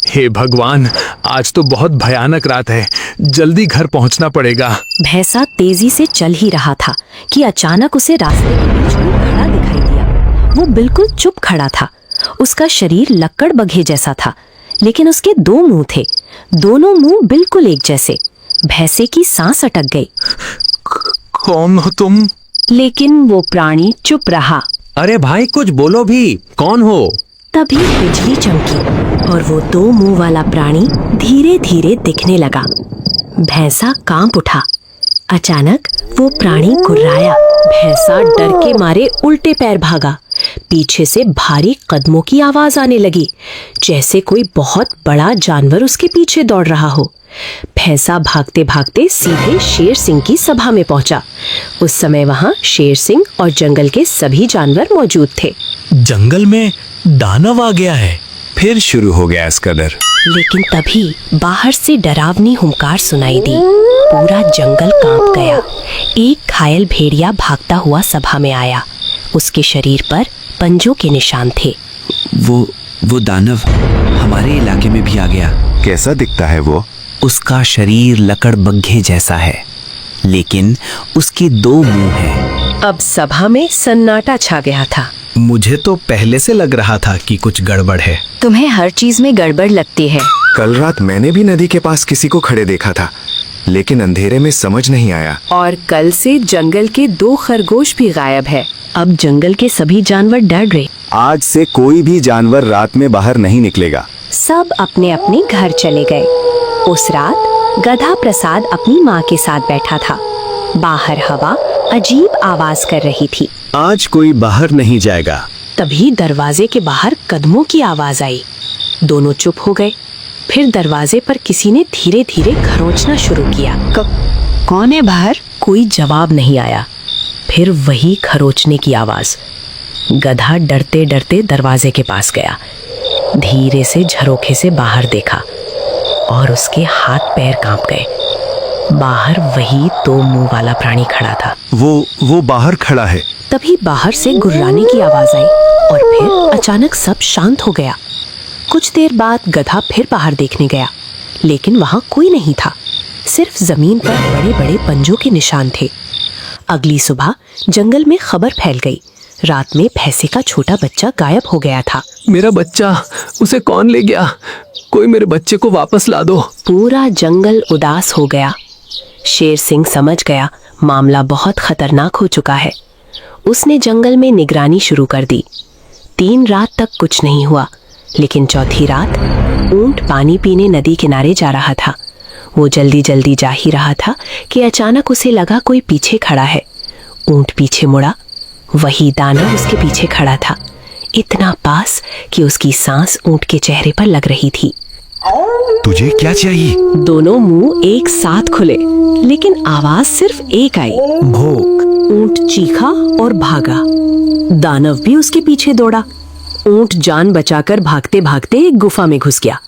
हे भगवान, आज तो बहुत भयानक रात है, जल्दी घर पहुंचना पड़ेगा। भैंसा तेजी से चल ही रहा था कि अचानक उसे रास्ते के बीच में खड़ा दिखाई दिया। वो बिल्कुल चुप खड़ा था। उसका शरीर लक्कड़ बघे जैसा था, लेकिन उसके दो मुंह थे, दोनों मुंह बिल्कुल एक जैसे। भैंसे की सांस अटक गई। कौन हो तुम? लेकिन वो प्राणी चुप रहा। अरे भाई, कुछ बोलो भी, कौन हो? तभी बिजली चमकी और वो दो मुंह वाला प्राणी धीरे धीरे दिखने लगा। भैंसा कांप उठा। अचानक वो प्राणी गुर्राया। भैंसा डर के मारे उल्टे पैर भागा। पीछे से भारी कदमों की आवाज आने लगी, जैसे कोई बहुत बड़ा जानवर उसके पीछे दौड़ रहा हो। भैंसा भागते भागते सीधे शेर सिंह की सभा में पहुंचा। उस समय वहां शेर सिंह और जंगल के सभी जानवर मौजूद थे। जंगल में दानव आ गया है। फिर शुरू हो गया इसका डर। लेकिन तभी बाहर से डरावनी हुंकार सुनाई दी। पूरा जंगल कांप गया। एक घायल भेड़िया भागता हुआ सभा में आया। उसके शरीर पर पंजों के निशान थे। वो दानव हमारे इलाके में भी आ गया। कैसा दिखता है वो? उसका शरीर लकड़ बग्घे जैसा है, लेकिन उसके दो मुंह हैं। अब सभा में सन्नाटा छा गया था। मुझे तो पहले से लग रहा था कि कुछ गड़बड़ है। तुम्हें हर चीज में गड़बड़ लगती है। कल रात मैंने भी नदी के पास किसी को खड़े देखा था, लेकिन अंधेरे में समझ नहीं आया। और कल से जंगल के 2 खरगोश भी गायब है। अब जंगल के सभी जानवर डर गए। आज से कोई भी जानवर रात में बाहर नहीं निकलेगा। सब अपने अपने घर चले गए। उस रात गधा प्रसाद अपनी माँ के साथ बैठा था। बाहर हवा अजीब आवाज कर रही थी। आज कोई बाहर नहीं जाएगा। तभी दरवाजे के बाहर कदमों की आवाज आई। दोनों चुप हो गए। फिर दरवाजे पर किसी ने धीरे धीरे खरोंचना शुरू किया। कौन है बाहर? कोई जवाब नहीं आया। फिर वही खरोंचने की आवाज। गधा डरते डरते दरवाजे के पास गया। धीरे से झरोखे से बाहर देखा और उसके हाथ पैर कांप गए। बाहर वही 2 मुंह वाला प्राणी खड़ा था। वो बाहर खड़ा है। तभी बाहर से गुर्राने की आवाज आई और फिर अचानक सब शांत हो गया। कुछ देर बाद गधा फिर बाहर देखने गया, लेकिन वहां कोई नहीं था। सिर्फ जमीन पर बड़े बड़े पंजों के निशान थे। अगली सुबह जंगल में खबर फैल गई। रात में भैंसे का छोटा बच्चा गायब हो गया था। मेरा बच्चा, उसे कौन ले गया? कोई मेरे बच्चे को वापस ला दो। पूरा जंगल उदास हो गया। शेर सिंह समझ गया मामला बहुत खतरनाक हो चुका है। उसने जंगल में निगरानी शुरू कर दी। 3 रात तक कुछ नहीं हुआ, लेकिन चौथी रात ऊंट पानी पीने नदी किनारे जा रहा था। वो जल्दी जल्दी जा ही रहा था कि अचानक उसे लगा कोई पीछे खड़ा है। ऊंट पीछे मुड़ा। वही दानव उसके पीछे खड़ा था, इतना पास कि उसकी सांस ऊंट के चेहरे पर लग रही थी। तुझे क्या चाहिए? दोनों मुंह एक साथ खुले, लेकिन आवाज सिर्फ एक आई, भौंक। ऊंट चीखा और भागा। दानव भी उसके पीछे दौड़ा। ऊंट जान बचाकर भागते भागते एक गुफा में घुस गया।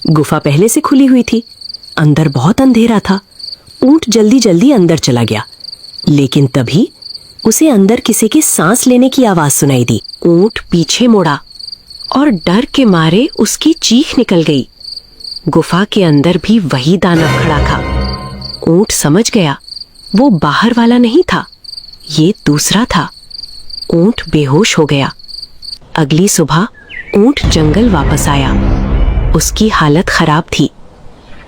गुफा पहले से खुली हुई थी। अंदर बहुत अंधेरा था। ऊंट जल्दी जल्दी अंदर चला गया, लेकिन तभी उसे अंदर किसी के सांस लेने की आवाज सुनाई दी। ऊंट पीछे मुड़ा और डर के मारे उसकी चीख निकल गई। गुफा के अंदर भी वही दानव खड़ा था। ऊंट समझ गया वो बाहर वाला नहीं था, ये दूसरा था। ऊंट बेहोश हो गया। अगली सुबह ऊंट जंगल वापस आया। उसकी हालत खराब थी।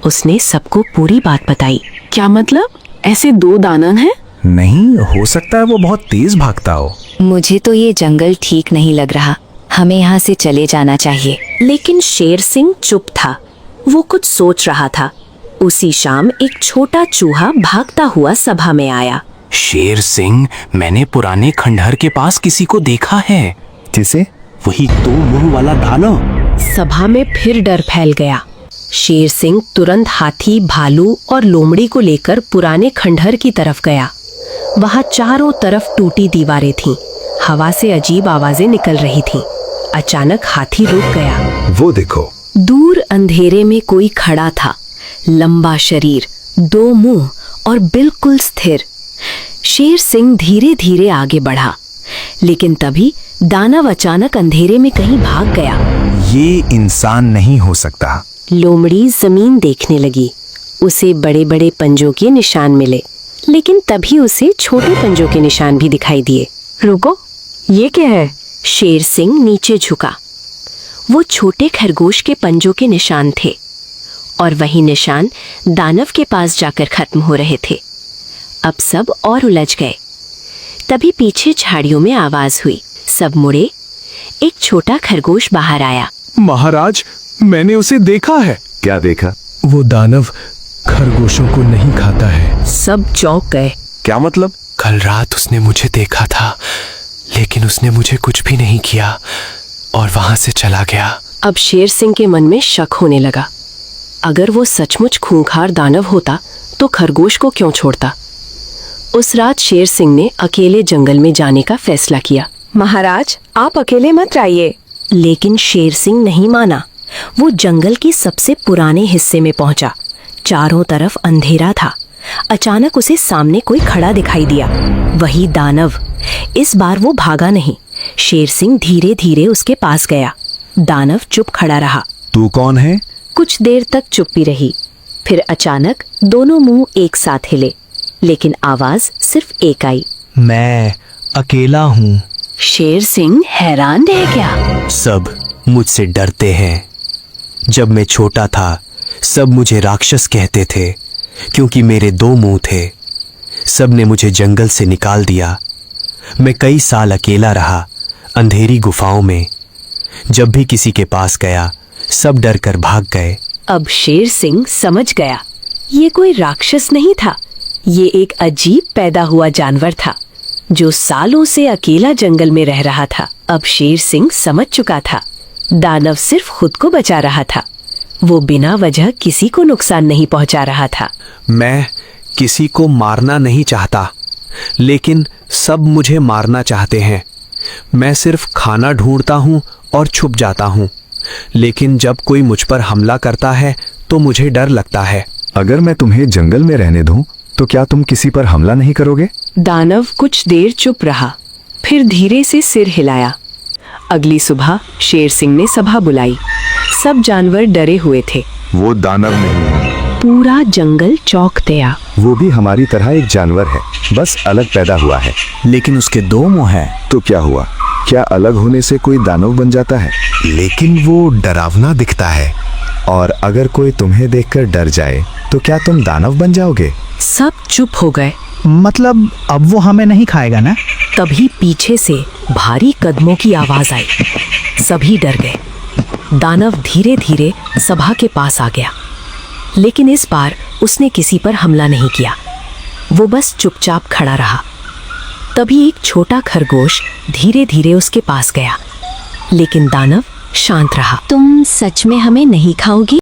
उसने सबको पूरी बात बताई। क्या मतलब? ऐसे 2 दानव हैं? नहीं हो सकता है, वो बहुत तेज भागता हो। मुझे तो ये जंगल ठीक नहीं लग रहा। हमें यहाँ से चले जाना चाहिए। लेकिन शेर सिंह चुप था। वो कुछ सोच रहा था। उसी शाम एक छोटा चूहा भागता हुआ सभा में आया। शेर सिंह, मैंने पुराने खंडहर के पास किसी को देखा है। किसे? वही 2 मुंह वाला दानव। सभा में फिर डर फैल गया। शेर सिंह तुरंत हाथी, भालू और लोमड़ी को लेकर पुराने खंडहर की तरफ गया। वहां चारों तरफ टूटी दीवारें थीं। हवा से अजीब आवाजें निकल रही थीं। अचानक हाथी रुक गया। वो देखो। दूर अंधेरे में कोई खड़ा था। लंबा शरीर, 2 मुंह और बिल्कुल स्थिर। शेर सिंह धीरे धीरे आगे बढ़ा, लेकिन तभी दानव अचानक अंधेरे में कहीं भाग गया। ये इंसान नहीं हो सकता। लोमड़ी जमीन देखने लगी। उसे बड़े बड़े पंजों के निशान मिले, लेकिन तभी उसे छोटे पंजों के निशान भी दिखाई दिए। रुको, ये क्या है? शेर सिंह नीचे झुका। वो छोटे खरगोश के पंजों के निशान थे और वही निशान दानव के पास जाकर खत्म हो रहे थे। अब सब और उलझ गए। तभी पीछे झाड़ियों में आवाज हुई। सब मुड़े। एक छोटा खरगोश बाहर आया। महाराज, मैंने उसे देखा है। क्या देखा? वो दानव खरगोशों को नहीं खाता है। सब चौंक गए। क्या मतलब? कल रात उसने मुझे देखा था, लेकिन उसने मुझे कुछ भी नहीं किया और वहां से चला गया। अब शेर सिंह के मन में शक होने लगा। अगर वो सचमुच खूंखार दानव होता तो खरगोश को क्यों छोड़ता? उस रात शेर सिंह ने अकेले जंगल में जाने का फैसला किया। महाराज, आप अकेले मत आइए। लेकिन शेर सिंह नहीं माना। वो जंगल के सबसे पुराने हिस्से में पहुंचा। चारों तरफ अंधेरा था। अचानक उसे सामने कोई खड़ा दिखाई दिया। वही दानव। इस बार वो भागा नहीं। शेर सिंह धीरे धीरे उसके पास गया। दानव चुप खड़ा रहा। तू कौन है? कुछ देर तक चुप्पी रही। फिर अचानक दोनों मुंह एक साथ हिले, लेकिन आवाज सिर्फ एक आई। मैं अकेला हूँ। शेर सिंह हैरान रह गया। सब मुझसे डरते हैं। जब मैं छोटा था सब मुझे राक्षस कहते थे, क्योंकि मेरे 2 मुंह थे। सब ने मुझे जंगल से निकाल दिया। मैं कई साल अकेला रहा, अंधेरी गुफाओं में। जब भी किसी के पास गया सब डर कर भाग गए। अब शेर सिंह समझ गया, ये कोई राक्षस नहीं था। ये एक अजीब पैदा हुआ जानवर था जो सालों से अकेला जंगल में रह रहा था। अब शेर सिंह समझ चुका था, दानव सिर्फ खुद को बचा रहा था। वो बिना वजह किसी को नुकसान नहीं पहुंचा रहा था। मैं किसी को मारना नहीं चाहता, लेकिन सब मुझे मारना चाहते हैं। मैं सिर्फ खाना ढूंढता हूँ और छुप जाता हूँ, लेकिन जब कोई मुझ पर हमला करता है तो मुझे डर लगता है। अगर मैं तुम्हें जंगल में रहने दूं, तो क्या तुम किसी पर हमला नहीं करोगे? दानव कुछ देर चुप रहा, फिर धीरे से सिर हिलाया। अगली सुबह शेर सिंह ने सभा बुलाई। सब जानवर डरे हुए थे। वो दानव नहीं है। पूरा जंगल चौंक गया। वो भी हमारी तरह एक जानवर है, बस अलग पैदा हुआ है। लेकिन उसके 2 मुंह हैं। तो क्या हुआ? क्या अलग होने से कोई दानव बन जाता है? लेकिन वो डरावना दिखता है, और अगर कोई तुम्हें देखकर डर जाए तो क्या तुम दानव बन जाओगे? सब चुप हो गए। मतलब अब वो हमें नहीं खाएगा ना? तभी पीछे से भारी कदमों की आवाज आई। सभी डर गए। दानव धीरे धीरे सभा के पास आ गया, लेकिन इस बार उसने किसी पर हमला नहीं किया। वो बस चुपचाप खड़ा रहा। तभी एक छोटा खरगोश धीरे धीरे उसके पास गया, लेकिन दानव शांत रहा। तुम सच में हमें नहीं खाओगी?